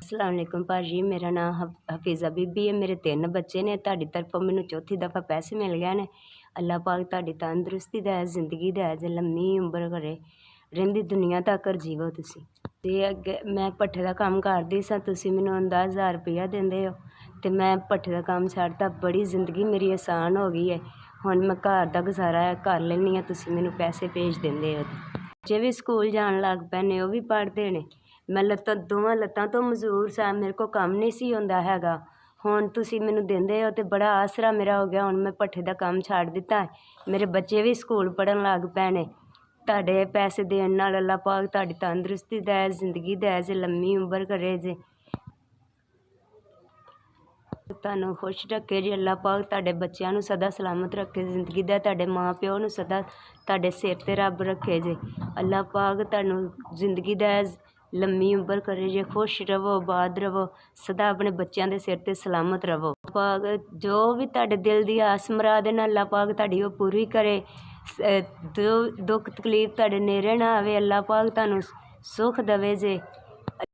अस्सलाम वालेकुम भाजी, मेरा नाम हफीज़ा बीबी है। मेरे 3 बच्चे ने। तुहाडी तरफों मैनूं चौथी दफ़ा पैसे मिल गए ने। अल्लाह पाक तुहाडी तंदुरुस्ती दै, जिंदगी दै, लम्मी उम्र करे, रहिंदी दुनिया तकर जीवो तुसीं। ते अगे मैं भट्ठे दा कम्म करदी सां, तुसीं मैनूं 10,000 रुपया दिंदे हो ते मैं भट्ठे दा कम्म छड्डता। बड़ी जिंदगी मेरी आसान हो गई है। हुण मैं घर दा गुजारा कर लैन्नी आं, तुसीं मैनूं पैसे भेज दिंदे हो। बच्चे भी स्कूल जाण लग पए ने, ओह भी पढ़दे ने। मैं दोवां लत्तां तो मजदूर सां, मेरे को काम नहीं सी हुंदा हैगा। हुण तुसीं मैनूं दिंदे हो ते बड़ा आसरा मेरा हो गया। हुण मैं भट्ठे दा काम छड्ड दित्ता है, मेरे बच्चे भी स्कूल पढ़न लग पए ने। तुहाडे पैसे देण नाल अल्लाह पाक तुहाडी तंदुरुस्ती दै, जिंदगी दै, लम्मी उम्र करे जे, तुहानूं खुश रखे जे। अल्लाह पाक तुहाडे बच्चिआं नूं सदा सलामत रखे, जिंदगी दै, तुहाडे माँ प्यो नूं सदा तुहाडे सिर ते रब रखे जे। अल्लाह पाक तुहानूं जिंदगी दै, लम्मी उम्र करे जे, खुश रवो, आबाद रवो, सदा अपने बच्चों के सिर ते सलामत रवो। पाक जो भी तुहाडे दिल दी आस मुराद है, अल्लाह पाक तुहाडी ओह पूरी करे। दुख तकलीफ तुहाडे नेड़े ना आवे, अल्लाह पाक तुहानूं सुख देवे जे।